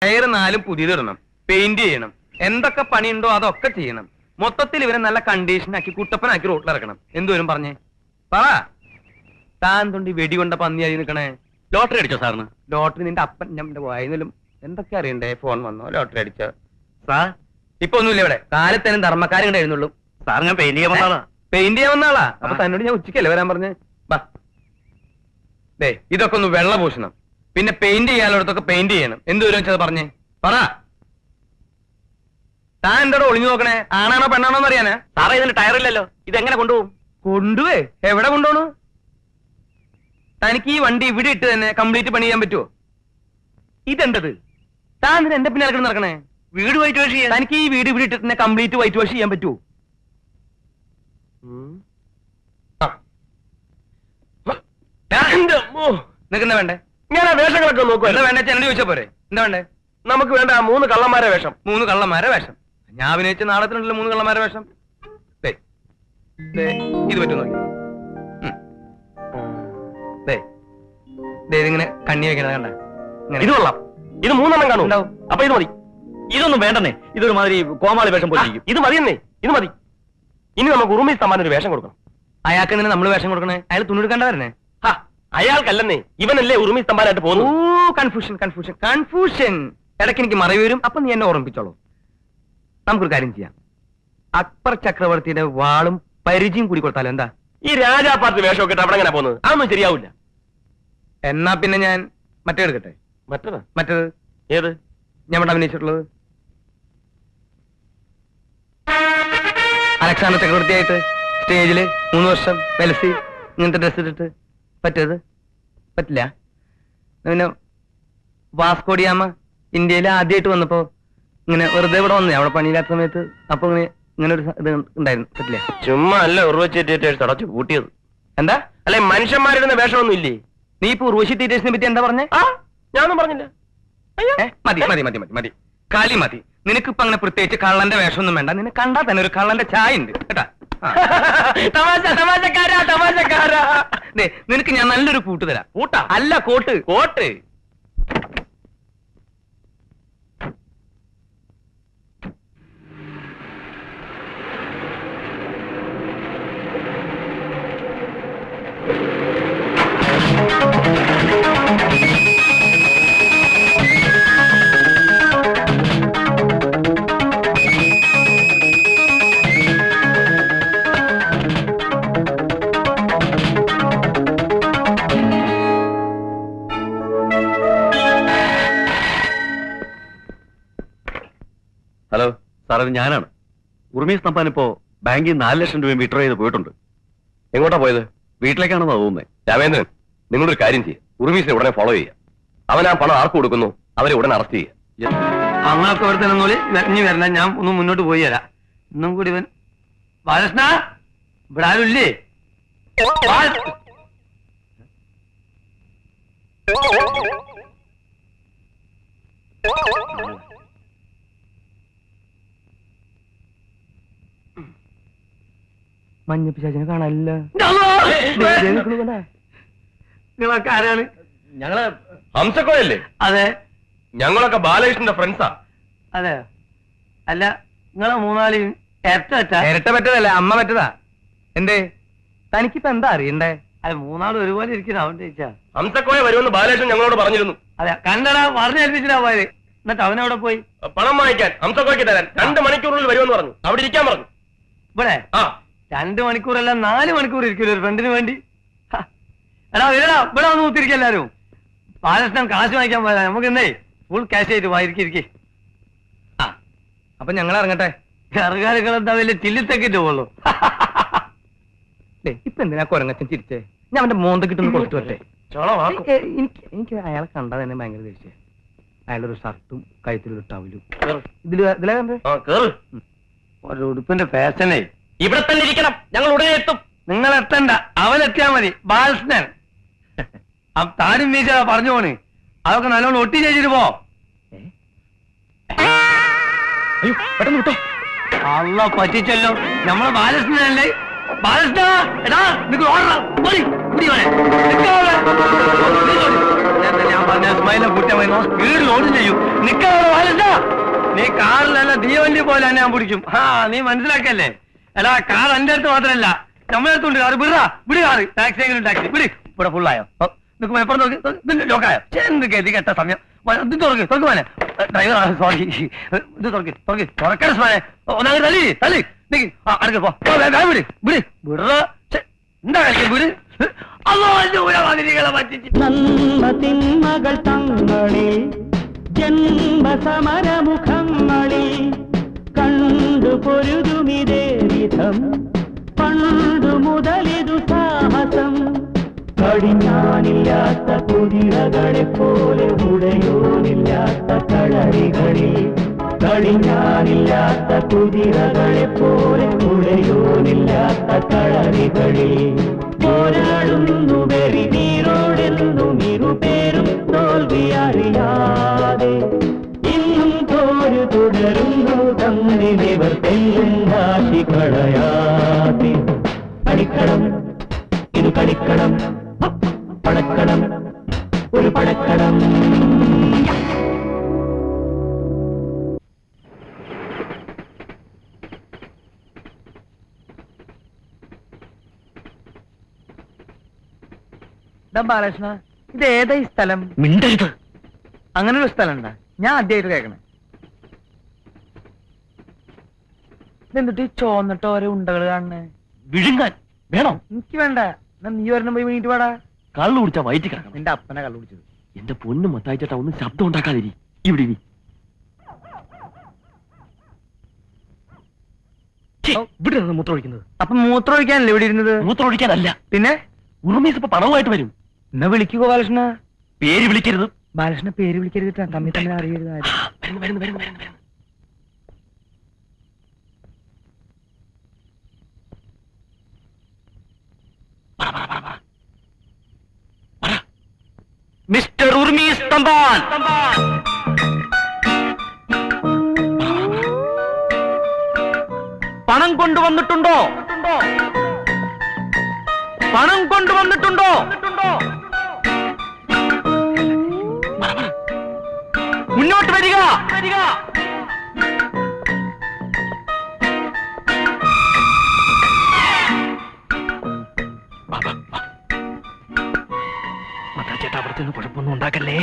Tyre 4 പുതിയതിടണം, paint ചെയ്യണം, എന്തൊക്കെ പണിയുണ്ടോ അതൊക്കെ ചെയ്യണം. മൊത്തത്തിൽ ഇവരെ നല്ല കണ്ടീഷനാക്കി കുട്ടപ്പനാക്കി റോട്ടിലിറക്കണം. എന്തുവരും പറഞ്ഞേ പറ. താൻ തൊണ്ടി വെടികൊണ്ട പന്നിയായി നിൽക്കണേ. ലോട്ടറി അടിച്ചോ സാറിന്? ലോട്ടറി നിന്റെ അപ്പൻ ഞമ്മന്റെ വായനലും എന്തൊക്കെ അറിയണ്ടേ? ഫോൺ വന്നോ, ലോട്ടറി അടിച്ചോ? സാർ ഇപ്പൊ ഒന്നുമില്ല ഇവിടെ. കാലത്തേനും ധർമ്മക്കാരും കൂടെ എഴുന്നുള്ളൂ. സാർ ഞാൻ പെയിന്റ് ചെയ്യാൻ വന്നാളാ. പെയിന്റ് ചെയ്യാൻ വന്നാളാ? അപ്പൊ തന്നോട് ഞാൻ ഉച്ചക്കല്ലേ വരാൻ പറഞ്ഞേ? ബാ ദേ, ഇതൊക്കെ ഒന്ന് വെള്ളപൂശണം, പിന്നെ പെയിന്റ് ചെയ്യാനുള്ളടത്തൊക്കെ പെയിന്റ് ചെയ്യണം. എന്തുവരും വെച്ചത് പറഞ്ഞേ പറ. താൻ എന്തോടെ ഒളിഞ്ഞു നോക്കണേ? ആണാണോ പെണ്ണാണോ എന്ന് അറിയാനാ? സാറേ ഇതിന് ടയറില്ലല്ലോ, ഇതെങ്ങനെ കൊണ്ടുപോകും? കൊണ്ടുപോയി എവിടെ കൊണ്ടുപോണു? തനിക്ക് ഈ വണ്ടി ഇവിടെ ഇട്ട് തന്നെ കംപ്ലീറ്റ് പണി ചെയ്യാൻ പറ്റുമോ? ഇതെന്തത്? താൻ ഇതിന് എന്റെ പിന്നെ നടക്കണേ? വീട് വൈറ്റ് വാഷ് ചെയ്യാൻ. തനിക്ക് ഈ വീട് ഇവിടെ ഇട്ടിട്ട് തന്നെ കംപ്ലീറ്റ് വൈറ്റ് വാഷ് ചെയ്യാൻ പറ്റുമോ? നിനക്ക് എന്താ വേണ്ടേ? ഞാൻ ആ വേഷങ്ങളൊക്കെ നോക്കുക. എന്താ വേണ്ട എന്നോട് ചോദിച്ചാ പോരെ? എന്താ വേണ്ടേ? നമുക്ക് വേണ്ട 3 കള്ളന്മാരെ വേഷം. 3 കള്ളന്മാരെ വേഷം? ഞാൻ അഭിനയിച്ച നാടകത്തിനുണ്ടല്ലോ 3 കള്ളന്മാരെ വേഷം. ഇത് പറ്റും നോക്കി. ഇതിങ്ങനെ കണ്ണി വെക്കണത് കണ്ട? ഇത് കൊള്ളാം. ഇത് 3 കാണും. അപ്പൊ ഇത് മതി. ഇതൊന്നും വേണ്ടെന്നേ, ഇതൊരു മാതിരി കോമാളി വേഷം പോലെ. ഇത് മതിയെന്നേ, ഇത് മതി. ഇനി നമുക്ക് ഉറുമി സമ്മാനം ഒരു വേഷം കൊടുക്കണം. അയാൾക്ക് തന്നെ നമ്മൾ വേഷം കൊടുക്കണേ? അയാൾ തുണിയെടുക്കണ്ടവരനെ? അയാൾക്കല്ലെന്നേ, ഇവനല്ലേ ഉറുമി സമ്മാനമായിട്ട് പോകുന്നു. Confusion confusion confusion. ഇടയ്ക്ക് എനിക്ക് മറവി വരും, അപ്പൊ നീ എന്നെ ഓർമ്മിപ്പിച്ചോളൂ. നമുക്കൊരു കാര്യം ചെയ്യാം. അക്ബർ ചക്രവർത്തിയുടെ വാളും പരിചയം കൂടി കൊടുത്താലോ? എന്താ? ഈ രാജാപാർട്ടി വേഷമൊക്കെ ഇട്ട് അവിടെ എങ്ങനെ പോകുന്നത്? അതൊന്നും ശരിയാവില്ല. എന്നാ പിന്നെ ഞാൻ മറ്റേ എടുക്കട്ടെ. മറ്റേത് ഏത്? ഞാൻ ഇവിടെ അഭിനയിച്ചിട്ടുള്ളത് അലക്സാണ്ടർ ചക്രവർത്തിയായിട്ട് സ്റ്റേജില് 3 വർഷം വെലസി ഇങ്ങനത്തെ ഡ്രസ് ഇട്ടിട്ട്. പറ്റത്? പറ്റില്ല. പിന്നെ വാസ്കോഡിയാമ ഇന്ത്യയിൽ ആദ്യമായിട്ട് വന്നപ്പോ ഇങ്ങനെ വെറുതെ ഇവിടെ വന്നേ, അവിടെ പണിയില്ലാത്ത സമയത്ത്. അപ്പൊ ഇങ്ങനെ ഒരു ഇത് ഉണ്ടായിരുന്നു. പറ്റില്ല. ചുമ്മാ അല്ല ഉറവച്ചേറ്റേഴ്സ് അടച്ചു കൂട്ടിയത്. എന്താ? അല്ലെ മനുഷ്യന്മാരുടെ വേഷമൊന്നും ഇല്ലേ? നീ ഇപ്പൊ ഉർവശി തിയേറ്റേഴ്സിനെ പറ്റി എന്താ പറഞ്ഞേ? ഞാനൊന്നും പറഞ്ഞില്ല. മതി മതി മതി മതി മതി, കാലി മതി. നിനക്കിപ്പോ അങ്ങനെ പ്രത്യേകിച്ച് കള്ളന്റെ വേഷമൊന്നും വേണ്ട. നിന്നെ കണ്ടാൽ തന്നെ ഒരു കള്ളന്റെ ചായ ഉണ്ട് കേട്ടാ. തമാശക്കാരാ തമാശക്കാരാ. നിനക്ക് ഞാൻ നല്ലൊരു കൂട്ട് തരാം. കൂട്ടാ? അല്ല, കോട്ട്. കോട്ട്? ഹലോ സാർ, അത് ഞാനാണ്. ഉർമീസ് തമ്പാൻ ഇപ്പോ ബാങ്കിൽ 4 ലക്ഷം രൂപ വിഡ്രോ ചെയ്ത് പോയിട്ടുണ്ട്. എങ്ങോട്ടാ പോയത്? വീട്ടിലേക്കാണെന്നാ തോന്നുന്നത്. രാമേന്ദ്രൻ, നിങ്ങളൊരു കാര്യം ചെയ്യുക. ഉർമീസിനെ ഉടനെ ഫോളോ ചെയ്യുക. അവൻ ആ പണം ആർക്ക് കൊടുക്കുന്നു അവരെ ഉടനെ അറസ്റ്റ് ചെയ്യുക. അങ്ങനൊക്കെ ഇവിടെ തന്നെ ഇനി വരണം. ഞാൻ ഒന്ന് മുന്നോട്ട് പോയി തരാം. ഇന്നും കൂടി ഇവൻ ബാലകൃഷ്ണ ഇവിടെ ആരും ഇല്ലേ? മഞ്ഞപ്പിശാചിനെ കാണാനില്ല. നിങ്ങളൊക്കെ ആരാണ്? ഞങ്ങള് ഹംസക്കോയല്ലേ? അതെ. ഞങ്ങളൊക്കെ ബാലകൃഷ്ണന്റെ ഫ്രണ്ട്സാ. അതെ. അല്ല, നിങ്ങളെ 3 ഇരട്ട പറ്റതല്ല, അമ്മ പറ്റതാ. എന്തേ? തനിക്കിപ്പോ എന്താ അറിയണ്ടേ? അതെ, 3 ഒരുപോലെ ഇരിക്കുന്ന അവൻ ചോദിച്ചാ. ഹംസക്കോയ വരുമെന്ന് ബാലകൃഷ്ണൻ ഞങ്ങളോട് പറഞ്ഞിരുന്നു. അതെ, കണ്ടടാ, പറഞ്ഞേൽപ്പിച്ചിട്ടാ പോയത്. എന്നിട്ട് അവനവിടെ പോയി പണം വാങ്ങിക്കാൻ. ഹംസക്കോയ്ക്ക് തരാൻ 2 മണിക്കൂറിൽ വരുമെന്ന് പറഞ്ഞു. അവിടെ ഇരിക്കാൻ പറഞ്ഞു. ഇവിടെ 2 മണിക്കൂറല്ല 4 മണിക്കൂർ ഇരിക്കില്ല ഒരു ഫ്രണ്ടിന് വേണ്ടി. എടാ ഇടാ, ഇവിടെ വന്ന് കുത്തിരിക്കുക എല്ലാരും. ബാലകൃഷ്ണൻ കാശ് വാങ്ങിക്കാൻ പോയതാ. നമുക്ക് എന്നേ ഫുൾ ക്യാഷ് ആയിട്ട് വായിരിക്കെ. അപ്പൊ ഞങ്ങൾ ഇറങ്ങട്ടെ. ഇറങ്ങാനുകൾ എന്താ വലിയ ചില്ലിത്തക്കിട്ട് പോകുള്ളൂ. ഇപ്പൊ എന്തിനാ കൊരങ്ങച്ചൻ ചിരിച്ചേ? ഞാൻ അവന്റെ മോന്ത കിട്ടുന്ന കൊടുത്തു വരട്ടെ. എനിക്ക് അയാളെ കണ്ടാൽ തന്നെ ഭയങ്കര ദേഷ്യം. അയാളൊരു ഷർട്ടും കഴുത്തിലൊരു ടവലും. ഇതിലെ കണ്ടേ ഒരു ഉടുപ്പിന്റെ ഫാഷനേ. ഇവിടെ തന്നെ ഇരിക്കണം. ഞങ്ങൾ ഉടനെ എത്തും. നിങ്ങൾ എത്തണ്ട, അവനെത്തിയാ മതി. ബാലകൃഷ്ണൻ താനും വീശ പറഞ്ഞു പോണ്. അതൊക്കെ നല്ലോണം ഒട്ടി ചെയ്തിട്ട് പോ. പെട്ടെന്ന് വിട്ടോ. അള്ള പറ്റിച്ചല്ലോ. നമ്മളെ ബാലകൃഷ്ണനല്ലേ? ബാലകൃഷ്ണ, എടാ നിങ്ങൾ ഓടണം. ഞാൻ പറഞ്ഞ സ്മൈലെ കൂട്ടാൻ സ്പീഡിൽ ഓടും ചെയ്യും. നിൽക്കാതെ വണ്ടി പോലെ തന്നെ ഞാൻ പിടിക്കും. ആ നീ മനസ്സിലാക്കല്ലേ? എടാ കാർ എന്റെ അടുത്ത് മാത്രമല്ല നമ്മളെടുത്തുണ്ട് കാറ്. വിടാ വിട് കാറ്. ടാക്സി എങ്കിലും ടാക്സി വിട്. ഇവിടെ ഫുള്ളായോ? നിനക്ക് മലപ്പുറം നോക്കി ലോക്കായോ? എന്ത് ഗതി കെട്ട സമയം. ഇത് തുറക്ക് മോനെ. Driver sorry. ഇത് തുറക്കണ സ്മാനെ. ഒന്നാമത് തള്ളി തള്ളി നിക്ക്. അടുക്ക പോ. വിട് വിട് വിട. എന്താ കളിക്കുക? വിട്. നന്മതിന്മകൾ തങ്ങളിൽ ജന്മസമരമുഖങ്ങളിൽ കണ്ടു പൊരുതുമിതേ വിധം പണ്ടു മുതലിതു സാഹസം കടിഞ്ഞാനില്ലാത്ത കുതിരകളെ പോലെ ഉടയോനില്ലാത്ത കളരികളിൽ കടിഞ്ഞാനില്ലാത്ത കുതിരകളെ പോലെ ഉടയോനില്ലാത്ത കളരികളിൽ പോരാടുന്നു വെറി നീരോടെന്നും ഇരുപേരും തോൽവി അറിയാതെ ഇന്നും തോരു തുടരുന്നു തന്നിവർ തെല്ലും കാശി കളയാതെ കളിക്കണം ഇത് കളിക്കണം പടക്കണം ഒരു പടക്കണം. ബാലകൃഷ്ണ ഇത് ഏതാ ഈ സ്ഥലം? മിണ്ടരുത്. അങ്ങനെ ഒരു സ്ഥലം ഉണ്ടാ? ഞാൻ ആദ്യമായിട്ട് കേൾക്കണേ. ഇതെന്തിട്ട് ഈ ചോന്നിട്ട് ഓരോ ഉണ്ടകൾ കാണണേ? വിഴുങ്ങാൻ വേണോ? എനിക്ക് വേണ്ട. നീ ഒരെണ്ണം പോയി വീണിട്ട് പാടാ. കള്ളു കുടിച്ചാ വയറ്റി കിടക്കണം. നിന്റെ അപ്പനെ കള്ളു കുടിച്ചത്. എന്റെ പൊന്നും മത്തായിച്ചേട്ടാ ഒന്നും ശബ്ദം ഉണ്ടാക്കാതിരി. ഇവിടെ ഇരി. ഇവിടെ നിന്ന് മൂത്രം ഒഴിക്കുന്നത്. അപ്പൊ മൂത്രം ഒഴിക്കാനല്ലേ ഇവിടെ ഇരുന്നത്? മൂത്രം ഒഴിക്കാനല്ല. പിന്നെ ഉറുമീസ് ഇപ്പൊ പണവുമായിട്ട് വരും. എന്നാ വിളിക്കുക ബാലകൃഷ്ണ. പേര് വിളിക്കരുത്. ബാലകൃഷ്ണ പേര് വിളിക്കരുത്. തമ്മിൽ തമ്മിൽ അറിയരുത്. വരുന്നു. മിസ്റ്റർ ഉർമീസ് തമ്പാൻ. പണം കൊണ്ടുവന്നിട്ടുണ്ടോ? പണം കൊണ്ടുവന്നിട്ടുണ്ടോ? മുന്നോട്ട് വരിക. ചേട്ടാ അവിടുത്തെ കുഴപ്പമൊന്നും ഉണ്ടാക്കല്ലേ.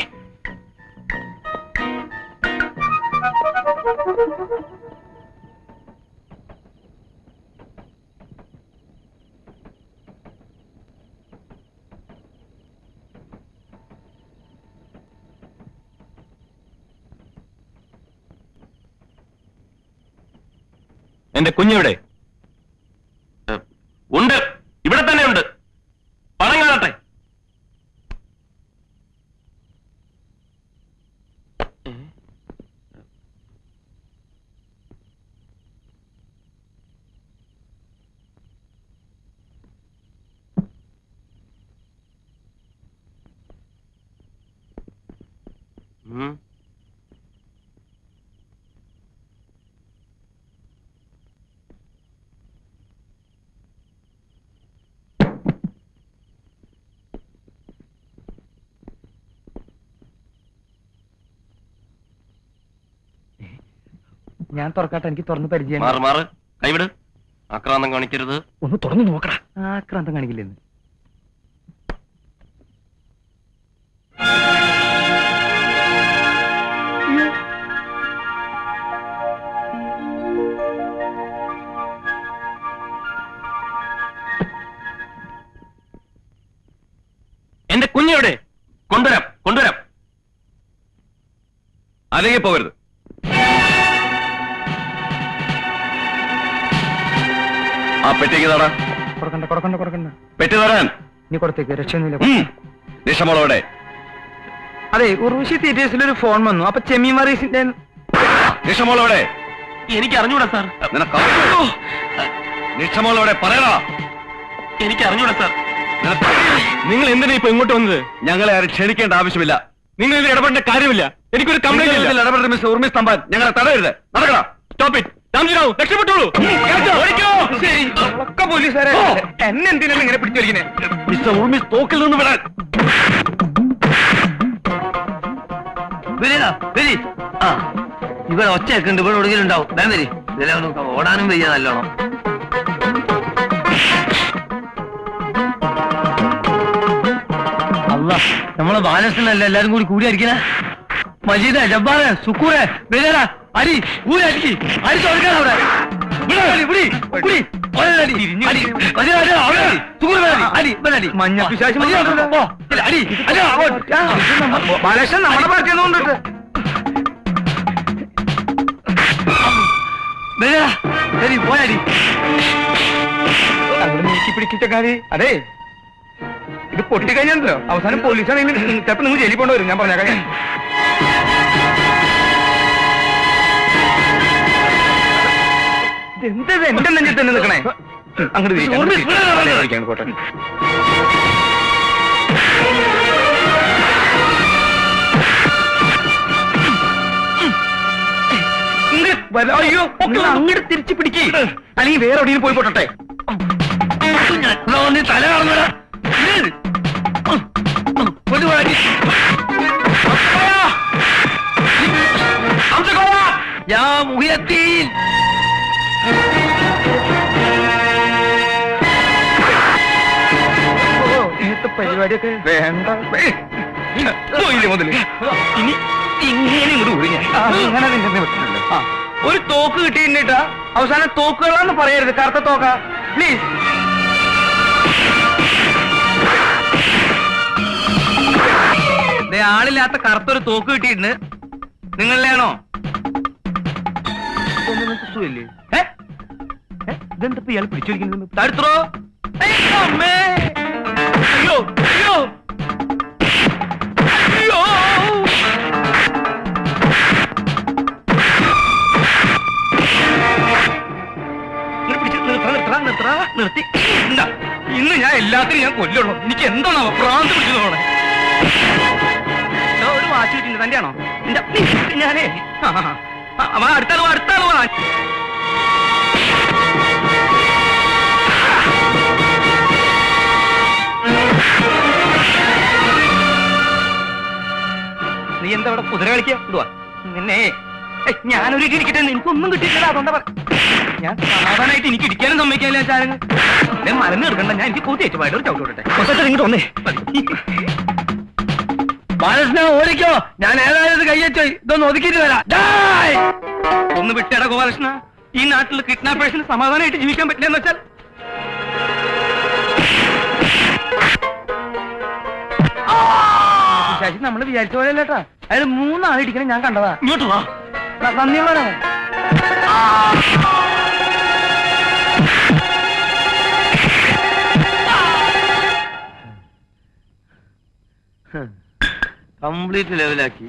എന്റെ കുഞ്ഞെവിടെ? ഉണ്ട്, ഇവിടെ തന്നെ ഉണ്ട്. പണം കാണട്ടെ. ഞാൻ തുറക്കാട്ടെ. എനിക്ക് തുറന്ന് പരിചയം. മാറ് കൈവിട്. ആക്രാന്തം കാണിക്കരുത്. ഒന്ന് തുറന്നു നോക്കടാ. ആക്രാന്തം കാണിക്കില്ലെന്ന്. എന്റെ കുഞ്ഞെവിടെ? കൊണ്ടുവരാം. അല്ലെങ്കിൽ പോകരുത്. ആ പെട്ടിക്ക് തടാ. കൊടുക്കണ്ട. പെട്ടി തരാൻ. നീ കൊടുത്തേക്ക്. രക്ഷയൊന്നുമില്ല. നിഷമോളോടെ. അതെ, ഉർവശി തിയേറ്റേഴ്സിലൊരു ഫോൺ വന്നു. അപ്പൊ ചെമ്മി മറീസിന്റെ. നിഷമോളോടെ. എനിക്ക് അറിഞ്ഞൂടാ സാർ. നിഷമോളോടെ പറയടാ. എനിക്ക് അറിഞ്ഞൂടാ സാർ. നിങ്ങൾ എന്തിനാ ഇപ്പൊ ഇങ്ങോട്ട് വന്നത്? ഞങ്ങളെ ആരും ക്ഷണിക്കേണ്ട ആവശ്യമില്ല. നിങ്ങൾ ഇതിൽ ഇടപെടേണ്ട കാര്യമില്ല. എനിക്കൊരു കംപ്ലൈന്റ് ഇടപെടൽ. മിസ്റ്റർ ഉർമീസ് തമ്പാൻ ഞങ്ങളെ തടയരുത്. നടക്കടാ. Stop it. രക്ഷപ്പെട്ടോളൂ. ഒക്കെ പോലീസുകാരെ എന്നെ എന്തിനാണ് ഇങ്ങനെ പിടിച്ചു വലിക്കുന്നത്? മിസ്റ്റർ ഉർമീസ് തോക്കിൽ നിന്ന് വിടാൻ. ഇവിടെ ഒച്ചയൊക്കെ ഉണ്ട്, ഇവിടെ എവിടെയെങ്കിലും ഉണ്ടാവും. വേം വരി, ഇതിലെ ഒന്ന് ഓടാനും വയ്യ നല്ലോണം. അല്ല, നമ്മളെ ബാലകൃഷ്ണനല്ല എല്ലാരും കൂടി കൂടിയായിരിക്കണേ. മജീദ്, ജബ്ബാറ്, സുക്കൂറെ, ബിലേറ, അരി ഊരി അടിക്ക്, അരി ചോദിക്കണം അവിടെ. മഞ്ഞ പിശാച് ബാലകൃഷ്ണൻ നമ്മുടെ പാർട്ടി കൊണ്ടിട്ട് പോയാടി നീക്കി പിടിക്കിച്ച കാര്യം. അതെ, ഇത് പൊട്ടിക്കഴിഞ്ഞാലോ അവസാനം പോലീസാണെങ്കിൽ ചിലപ്പോ നിങ്ങൾ ജയിലിൽ കൊണ്ടുവരും. ഞാൻ പറഞ്ഞേക്കാം. എന്തത് എന്റെ നെഞ്ചിൽ തന്നെ നിൽക്കണേ? അങ്ങോട്ട് പോട്ടെ. അയ്യോ, അങ്ങോട്ട് തിരിച്ചു പിടിക്കേ, അല്ലെങ്കിൽ വേറെ എവിടെയും പോയി പോട്ടെ. തല കാണുന്നടാ. പരിപാടിയൊക്കെ വേണ്ട. പോയില്ലേ മുതല്? ഇനി ഇങ്ങനെ ഇങ്ങോട്ട് വിടും ഞാൻ. അങ്ങനെ നിന്നെ വിട്ടിട്ടുണ്ട്. ഒരു തോക്ക് കിട്ടിയിട്ടാ അവസാനം തോക്കുകളാന്ന് പറയരുത്. കറുത്ത തോക്ക പ്ലീസ്. ആളില്ലാത്ത കറുത്തൊരു തോക്ക് കിട്ടിയിട്ടുണ്ട്. നിങ്ങളിലാണോ? ഇതെന്താ ഇയാൾ പിടിച്ചോടിക്കുന്നത്? തടുത്തോ? അമ്മേ, അയ്യോ അയ്യോ അയ്യോ. നിർത്തി. ഇന്ന് ഞാൻ എല്ലാത്തിനും ഞാൻ കൊല്ലുള്ളൂ. എനിക്ക് എന്താണ് പ്രാന്ത് പിടിച്ചു തോന്നണേ. ഒരു വാച്ച് കിട്ടില്ല. തന്റെ ആണോ? ഞാനേ അടുത്താളോ അടുത്താളോ. നീ എന്താ ഇവിടെ കുതിര കളിക്കുക? നിന്നെ ഞാനൊരു ഇരിക്കട്ടെ. എനിക്കൊന്നും കിട്ടിയില്ല. അതുകൊണ്ടാ ഞാൻ സമാധാനമായിട്ട് എനിക്ക് ഇരിക്കാനും സമ്മതിക്കാനില്ല. ചാരങ്ങൾ മലന്ന് എടുക്കണ്ട. ഞാൻ എനിക്ക് കൂത്തിയേച്ചു പോയിട്ട് ഒരു ചവിട്ടോട്ടെ. ഇങ്ങോട്ട് വന്നേ. ബാലകൃഷ്ണ ഓടിക്കോ, ഞാൻ ഏതായാലും കയ്യച്ചോ. ഇതൊന്ന് ഒതുക്കിയിട്ട് വരാം. ഒന്ന് വിട്ടേടാ ഗോപാലകൃഷ്ണ. ഈ നാട്ടിൽ കിഡ്നാപ്പേഴ്സിന് സമാധാനമായിട്ട് ജീവിക്കാൻ പറ്റില്ല എന്ന് വെച്ചാൽ ശശി നമ്മള് വിചാരിച്ച പോലെ അല്ലേട്ടാ. അയാൾ 3 ആൾ ഇരിക്കണം. ഞാൻ കണ്ടതാ. ഇങ്ങോട്ട് വാ. നന്ദിയുള്ളവരാ. കംപ്ലീറ്റ് ലെവലാക്കി.